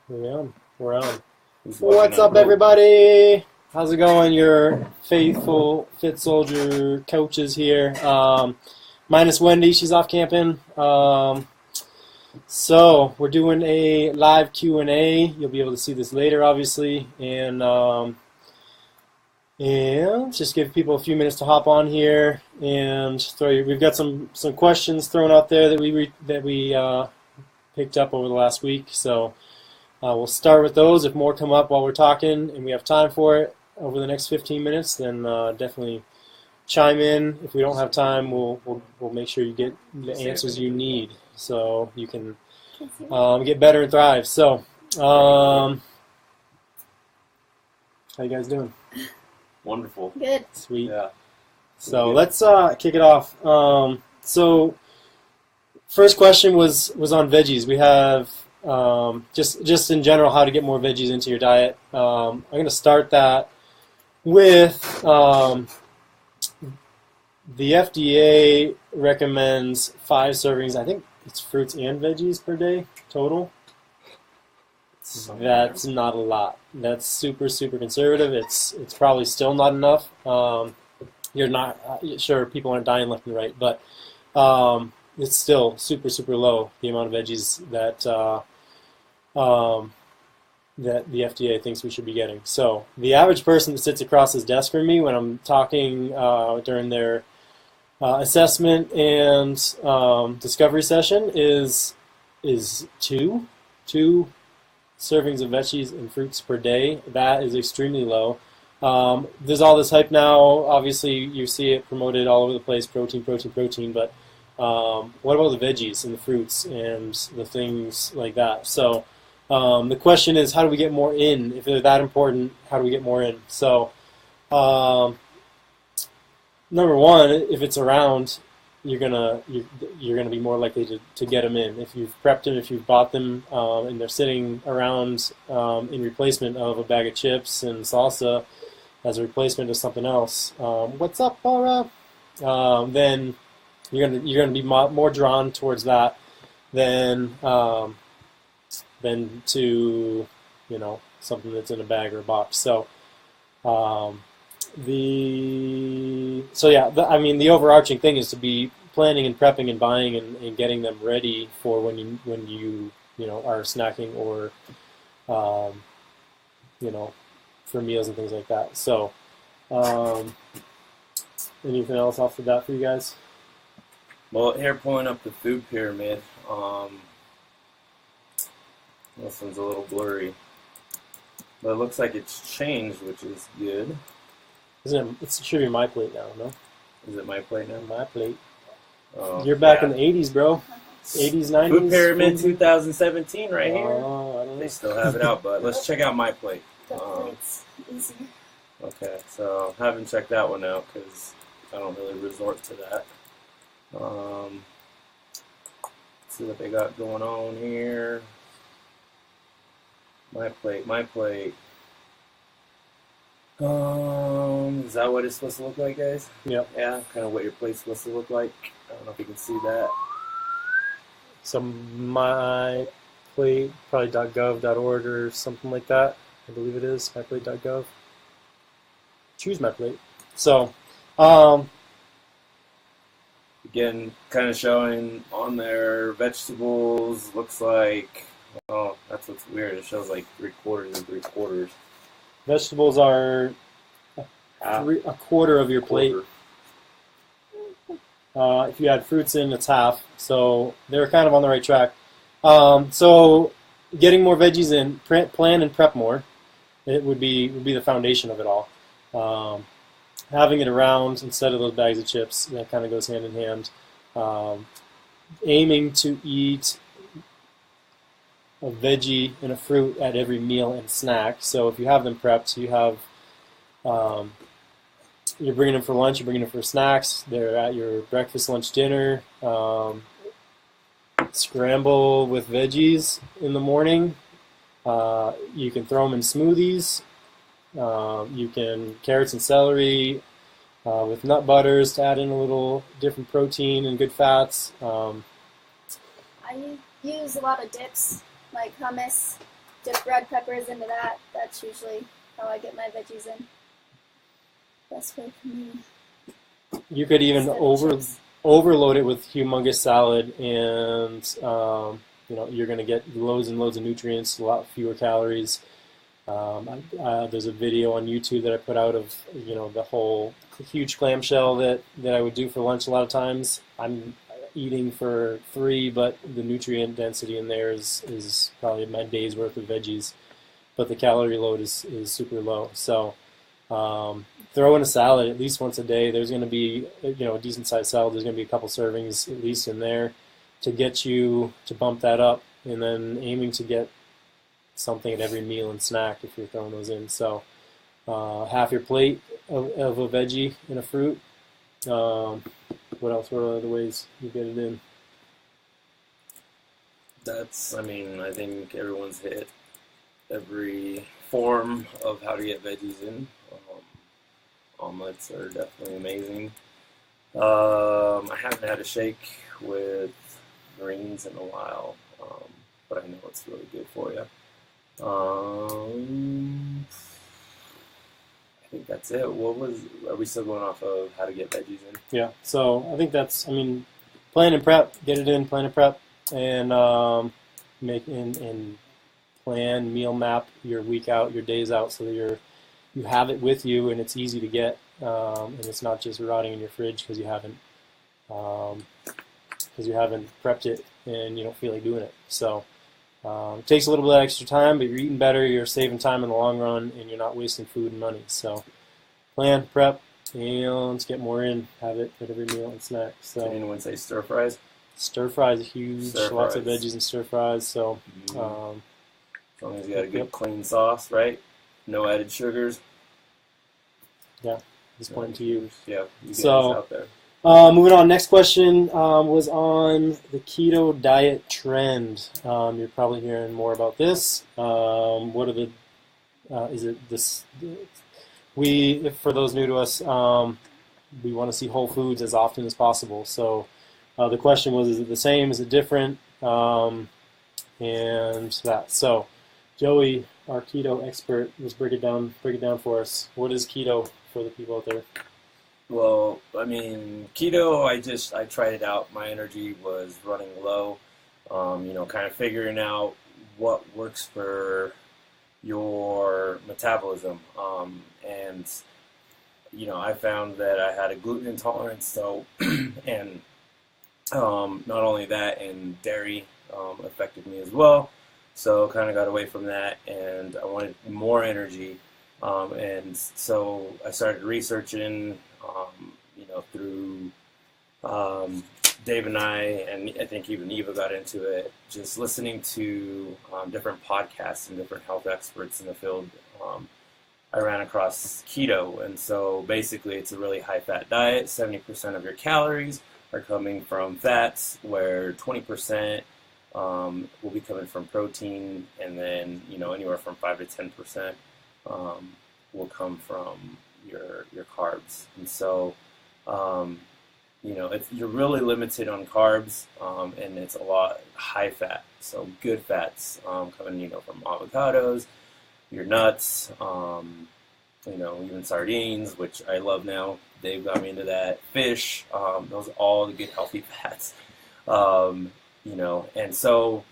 We're on. We're on. What's up, everybody? How's it going? Your faithful Fit Soldier coaches here. Minus Wendy, she's off camping. So we're doing a live Q&A. You'll be able to see this later, obviously, and just give people a few minutes to hop on here and we've got some questions thrown out there that we picked up over the last week. So we'll start with those. If more come up while we're talking and we have time for it over the next 15 minutes, then definitely chime in. If we don't have time, we'll make sure you get the answers you need so you can get better and thrive. So, how you guys doing? Wonderful. Good. Sweet. Yeah. So let's kick it off. So first question was on veggies. We have just in general how to get more veggies into your diet. I'm going to start that with the FDA recommends 5 servings. I think it's fruits and veggies per day total. That's not a lot. That's super conservative. It's probably still not enough. You're not sure people aren't dying left and right, but it's still super low, the amount of veggies that that the FDA thinks we should be getting. So the average person that sits across his desk from me when I'm talking during their assessment and discovery session is 2 servings of veggies and fruits per day. That is extremely low. There's all this hype now. Obviously, you see it promoted all over the place, protein. But what about the veggies and the fruits and the things like that? So the question is, how do we get more in? If they're that important, how do we get more in? So number one, if it's around, you're gonna be more likely to get them in. If you've prepped them, if you've bought them, and they're sitting around in replacement of a bag of chips and salsa as a replacement of something else. What's up, Laura? Then you're gonna be more drawn towards that than to something that's in a bag or a box. So. The overarching thing is to be planning and prepping and buying and getting them ready for when you are snacking or for meals and things like that. So anything else off the bat for you guys? Well, here pulling up the food pyramid. This one's a little blurry, but it looks like it's changed, which is good. It should be my plate now, no? Is it my plate now? My plate. Oh, You're back in the 80s, bro. 80s, 90s. Food Pyramid 2017 right here. I don't know. They still have it out, but let's check out my plate. The plate's easier. Okay, so I haven't checked that one out because I don't really resort to that. Let's see what they got going on here. My plate. Is that what it's supposed to look like, guys? Yep. Yeah, kind of what your plate's supposed to look like. I don't know if you can see that. So my plate, probably .gov.org or something like that. I believe it is, myplate.gov. Choose my plate. So, again, kind of showing on their vegetables, looks like, oh, that's what's weird. It shows like 3/4 and 3/4. Vegetables are a quarter of your plate. If you add fruits in, it's half. So they're kind of on the right track. So getting more veggies in, plan and prep more. It would be the foundation of it all. Having it around instead of those bags of chips, that kind of goes hand in hand. Aiming to eat a veggie and a fruit at every meal and snack. So if you have them prepped, you have you're bringing them for lunch, you're bringing them for snacks. They're at your breakfast, lunch, dinner. Scramble with veggies in the morning. You can throw them in smoothies. You can carrots and celery with nut butters to add in a little different protein and good fats. I use a lot of dips, like hummus, dip red peppers into that. That's usually how I get my veggies in. Best way for me. You could even Instead of chips. overload it with humongous salad, and you're going to get loads and loads of nutrients, a lot fewer calories. There's a video on YouTube that I put out of the whole huge clamshell that I would do for lunch a lot of times. I'm eating for 3, but the nutrient density in there is probably my day's worth of veggies, but the calorie load is super low. So throw in a salad at least once a day. There's going to be a decent sized salad. There's going to be a couple servings at least in there to get you to bump that up, and then aiming to get something at every meal and snack if you're throwing those in. So half your plate of a veggie and a fruit. What else? What are other ways you get it in? I think everyone's hit every form of how to get veggies in. Omelets are definitely amazing. I haven't had a shake with greens in a while, but I know it's really good for you. I think that's it. Are we still going off of how to get veggies in? Yeah, so I think that's, plan and prep, get it in, plan and prep, and plan, meal map your week out, your days out, so that you have it with you and it's easy to get, and it's not just rotting in your fridge because you haven't prepped it and you don't feel like doing it. So it takes a little bit of extra time, but you're eating better, you're saving time in the long run, and you're not wasting food and money. So plan, prep, and let's get more in. Have it at every meal and snack. So can anyone say stir fries? Stir fries are huge. Stir Lots of fries. veggies and stir fries. So As long as you got a good Yep. clean sauce, right? No added sugars. yeah, just pointing to you. Yeah, you get So- this out there. Moving on, next question was on the keto diet trend. You're probably hearing more about this. What are the, is it this, for those new to us, we want to see whole foods as often as possible. So the question was, is it the same, is it different, and that. So Joey, our keto expert, let's break it down for us. What is keto for the people out there? Well, keto, I tried it out. My energy was running low, kind of figuring out what works for your metabolism. And I found that I had a gluten intolerance, so, and not only that, and dairy affected me as well. So kind of got away from that, and I wanted more energy. And so I started researching, through Dave and I think even Eva got into it, just listening to different podcasts and different health experts in the field. I ran across keto, and so basically it's a really high-fat diet. 70% of your calories are coming from fats, where 20% will be coming from protein, and then anywhere from 5 to 10% will come from your carbs. And so you're really limited on carbs, and it's a lot high fat, so good fats coming from avocados, your nuts, even sardines, which I love now. Dave got me into that. Fish, those are all the good healthy fats. And so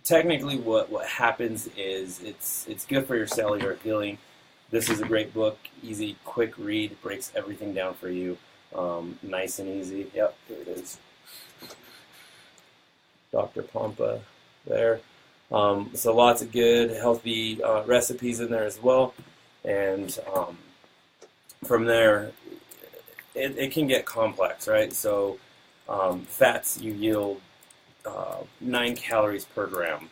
technically what happens is it's good for your cellular healing. This is a great book, easy, quick read, breaks everything down for you, nice and easy. Yep, here it is. Dr. Pompa there. So lots of good, healthy recipes in there as well. And from there, it can get complex, right? So fats, you yield 9 calories per gram.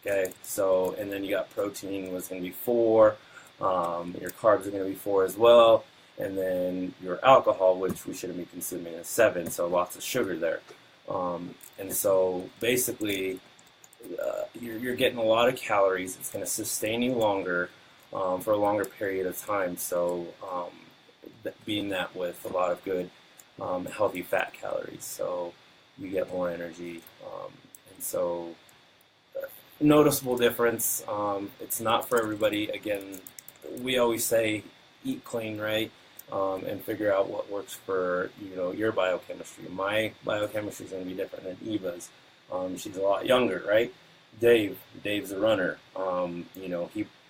Okay, so, and then you got protein was going to be 4. Your carbs are going to be 4 as well. And then your alcohol, which we shouldn't be consuming, is 7. So lots of sugar there. And so basically, you're getting a lot of calories. It's going to sustain you longer for a longer period of time. So being that with a lot of good healthy fat calories, so you get more energy. And so noticeable difference. It's not for everybody. Again, we always say eat clean, right? And figure out what works for your biochemistry. My biochemistry is going to be different than Eva's. She's a lot younger, right? Dave's a runner.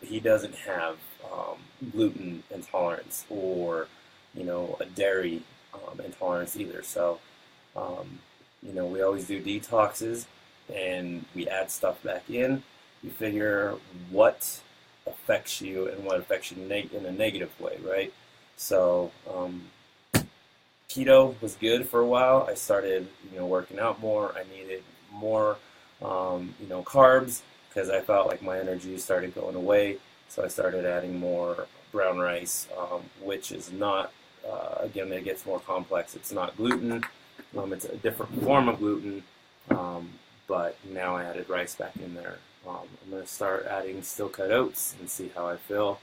He doesn't have gluten intolerance or a dairy intolerance either. So we always do detoxes and we add stuff back in. You figure what affects you and what affects you in a negative way, right? So keto was good for a while. I started working out more. I needed more carbs because I felt like my energy started going away. So I started adding more brown rice, which is not, again, it gets more complex. It's not gluten. It's a different form of gluten, but now I added rice back in there. I'm going to start adding steel cut oats and see how I feel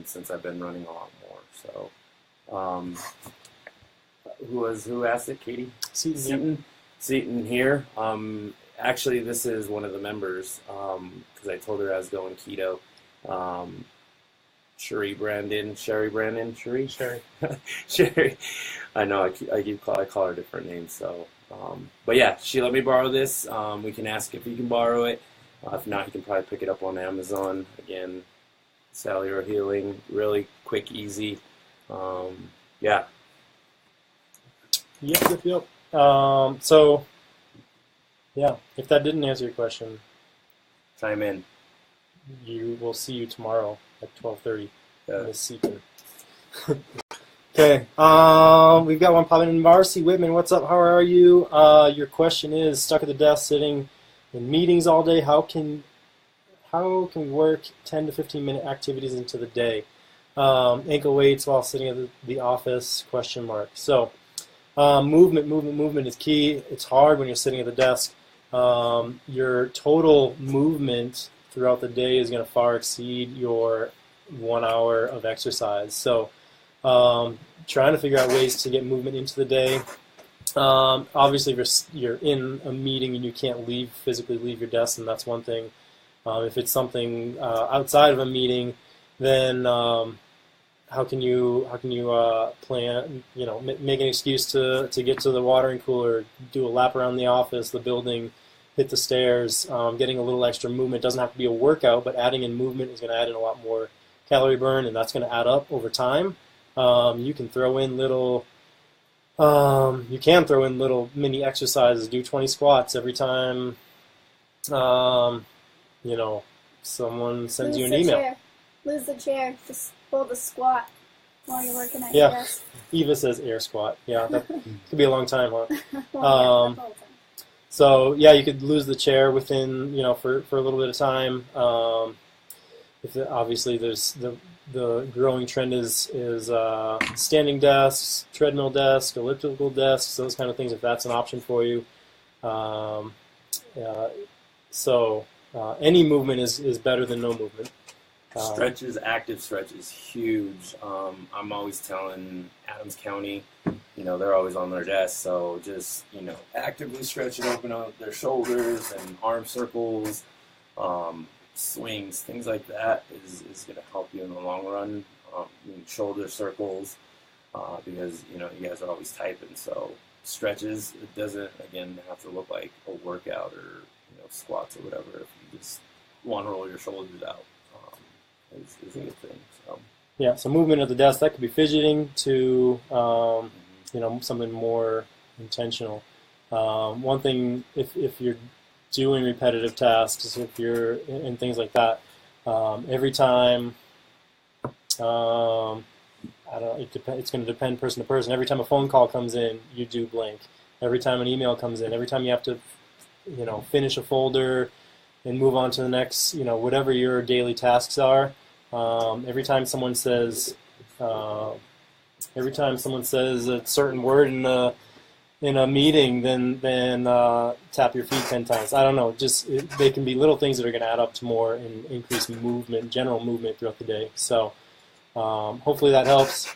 since I've been running a lot more. So, who asked it? Katie? Seaton here. Actually, this is one of the members because I told her I was going keto. Sherry. I know I call her different names. So, but yeah, she let me borrow this. We can ask if you can borrow it. If not, you can probably pick it up on Amazon. Again, cellular healing, really quick, easy. Yeah. Yep. So, yeah, if that didn't answer your question, Chime in. We'll see you tomorrow at 12:30. Yeah. Miss Seaton. Okay. We've got one popping in. Marcy Whitman, what's up? How are you? Your question is: stuck at the desk, sitting in meetings all day. How can we work 10 to 15-minute activities into the day? Ankle weights while sitting at the office? ? So, movement is key. It's hard when you're sitting at the desk. Your total movement throughout the day is going to far exceed your 1 hour of exercise. So, trying to figure out ways to get movement into the day. Obviously, if you're in a meeting and you can't physically leave your desk, then that's one thing. If it's something outside of a meeting, then how can you plan? Make an excuse to get to the watering cooler, do a lap around the office, the building, hit the stairs. Getting a little extra movement doesn't have to be a workout, but adding in movement is going to add in a lot more calorie burn, and that's going to add up over time. You can throw in little mini exercises. Do 20 squats every time. Someone sends you an email. Lose the chair. Just hold the squat while you're working at your desk. Eva says air squat. Yeah, that could be a long time, huh? Well, yeah, So yeah, you could lose the chair within for a little bit of time. Obviously there's the growing trend is standing desks, treadmill desk, elliptical desks, those kind of things. If that's an option for you, any movement is better than no movement. Stretches, active stretches, huge. I'm always telling Adams County, they're always on their desk, so just, actively stretch and open up their shoulders and arm circles, swings, things like that is going to help you in the long run. Shoulder circles, because, you guys are always typing, so stretches, it doesn't, again, have to look like a workout or, squats or whatever if you just want to roll your shoulders out. Is a good thing. So. Yeah, so movement at the desk, that could be fidgeting to, something more intentional. One thing, if you're doing repetitive tasks, if you're in things like that, every time, it's going to depend person to person. Every time a phone call comes in, you do blank. Every time an email comes in, every time you have to, finish a folder and move on to the next, whatever your daily tasks are. Every time someone says a certain word in a meeting, then tap your feet 10 times. I don't know. They can be little things that are going to add up to more and increase movement, general movement throughout the day. So hopefully that helps.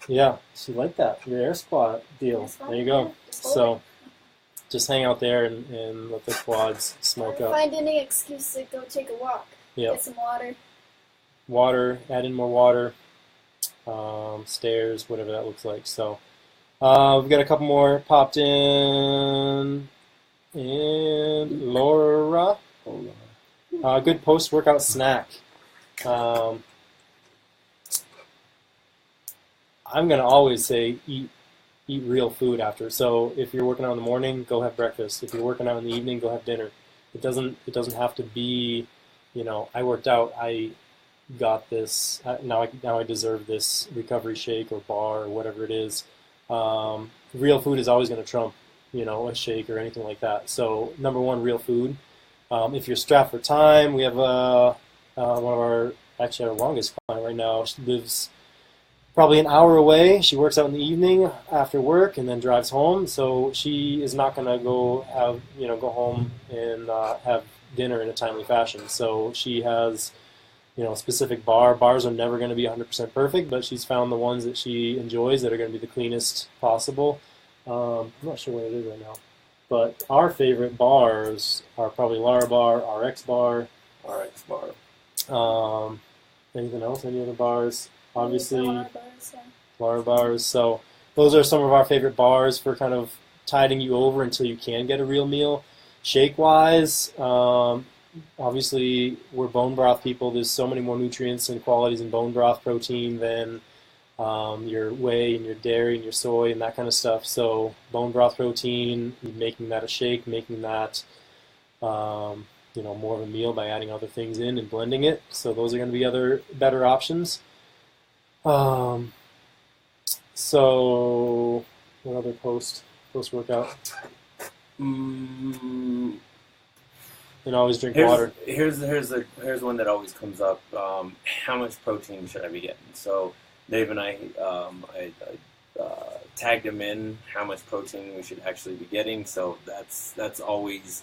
Yeah, she liked that, your air squat deal. There you go. So just hang out there and let the quads smoke up. Find any excuse to go take a walk. Yep. Get some water. Water, add in more water, stairs, whatever that looks like. So we've got a couple more popped in. And Laura, good post-workout snack. I'm going to always say eat real food after. So if you're working out in the morning, go have breakfast. If you're working out in the evening, go have dinner. It doesn't have to be, I worked out, I got this, now I deserve this recovery shake or bar or whatever it is. Real food is always going to trump, a shake or anything like that. So number one, real food. If you're strapped for time, we have one of our longest client right now. She lives probably an hour away. She works out in the evening after work and then drives home. So she is not going to go home and have dinner in a timely fashion. So she has, a specific bar. Bars are never going to be 100% perfect, but she's found the ones that she enjoys that are going to be the cleanest possible. I'm not sure what it is right now. But our favorite bars are probably Lara Bar, RX Bar. RX Bar. Anything else? Any other bars? Obviously, Lara bars. So those are some of our favorite bars for kind of tiding you over until you can get a real meal. Shake-wise, obviously we're bone broth people. There's so many more nutrients and qualities in bone broth protein than your whey and your dairy and your soy and that kind of stuff. So bone broth protein, making that a shake, making that more of a meal by adding other things in and blending it. So those are going to be other better options. So what other post workout? And always drink water. Here's one that always comes up. How much protein should I be getting? So Dave and I tagged him in how much protein we should actually be getting. So that's always,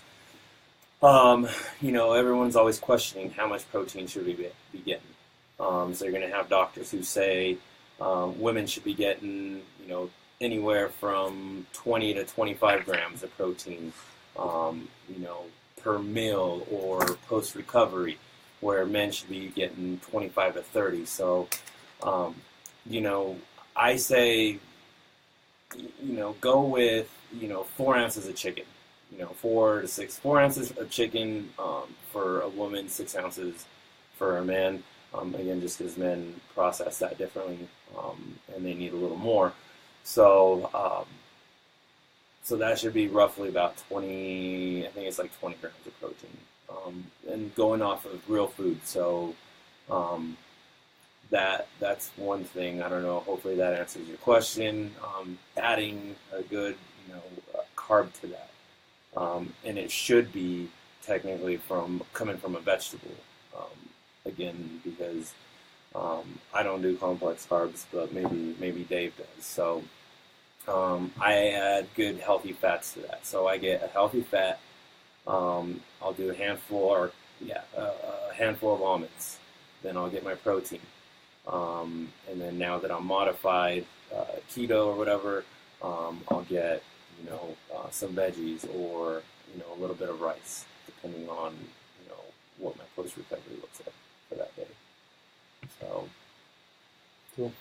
everyone's always questioning how much protein should we be getting. So you're going to have doctors who say women should be getting, anywhere from 20 to 25 grams of protein, per meal or post-recovery, where men should be getting 25 to 30. So, I say, go with, 4 ounces of chicken, 4 ounces of chicken for a woman, 6 ounces for a man. Again, just because men process that differently, and they need a little more. So, so that should be roughly about 20, I think it's like 20 grams of protein. And going off of real food. So, that's one thing. I don't know, hopefully that answers your question. Adding a good, carb to that. And it should be technically coming from a vegetable. Again, because I don't do complex carbs, but maybe Dave does. So I add good healthy fats to that. So I get a healthy fat. I'll do a handful of almonds. Then I'll get my protein. And then now that I'm modified keto or whatever, I'll get some veggies or a little bit of rice, depending on what my post recovery looks like for that day. So, cool.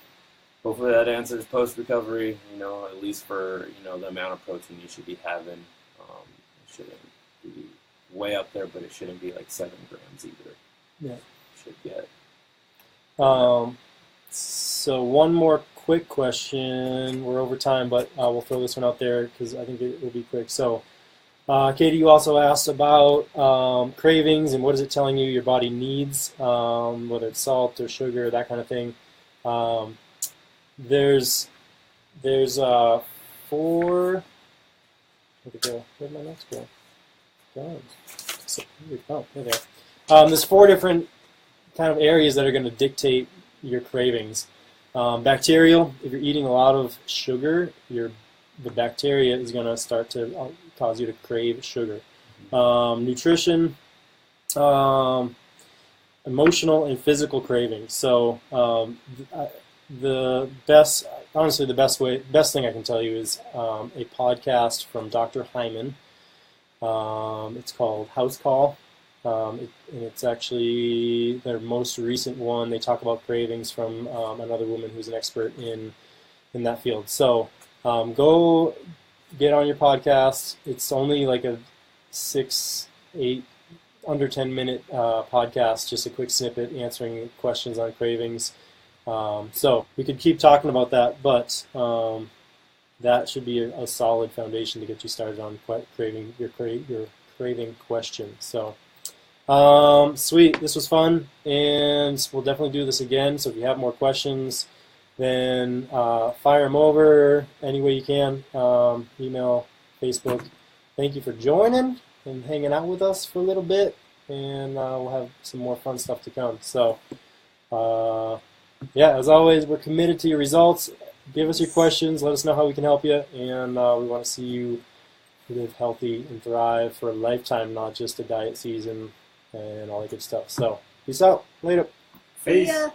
Hopefully that answers post recovery. At least for the amount of protein you should be having. It shouldn't be way up there, but it shouldn't be like 7 grams either. Yeah, should get. So one more quick question. We're over time, but we'll throw this one out there because I think it will be quick. So, Katie, you also asked about cravings and what is it telling you your body needs, whether it's salt or sugar, that kind of thing. There's 4. Where'd it go? Where'd my notes go? Oh, there they are. There's 4 different kind of areas that are going to dictate your cravings. Bacterial, if you're eating a lot of sugar, the bacteria is going to start to cause you to crave sugar. Nutrition, emotional and physical cravings. So honestly, the best thing I can tell you is a podcast from Dr. Hyman. It's called House Call. And it's actually their most recent one. They talk about cravings from another woman who's an expert in that field. So go get on your podcast. It's only like a 6, 8, under 10-minute podcast, just a quick snippet answering questions on cravings. So we could keep talking about that, but that should be a solid foundation to get you started on craving your craving question. So sweet, this was fun, and we'll definitely do this again. So if you have more questions, then fire them over any way you can. Email, Facebook. Thank you for joining and hanging out with us for a little bit, and we'll have some more fun stuff to come. So yeah, as always, we're committed to your results. Give us your questions. Let us know how we can help you, and we want to see you live healthy and thrive for a lifetime, not just a diet season and all that good stuff. So peace out. Later. See ya.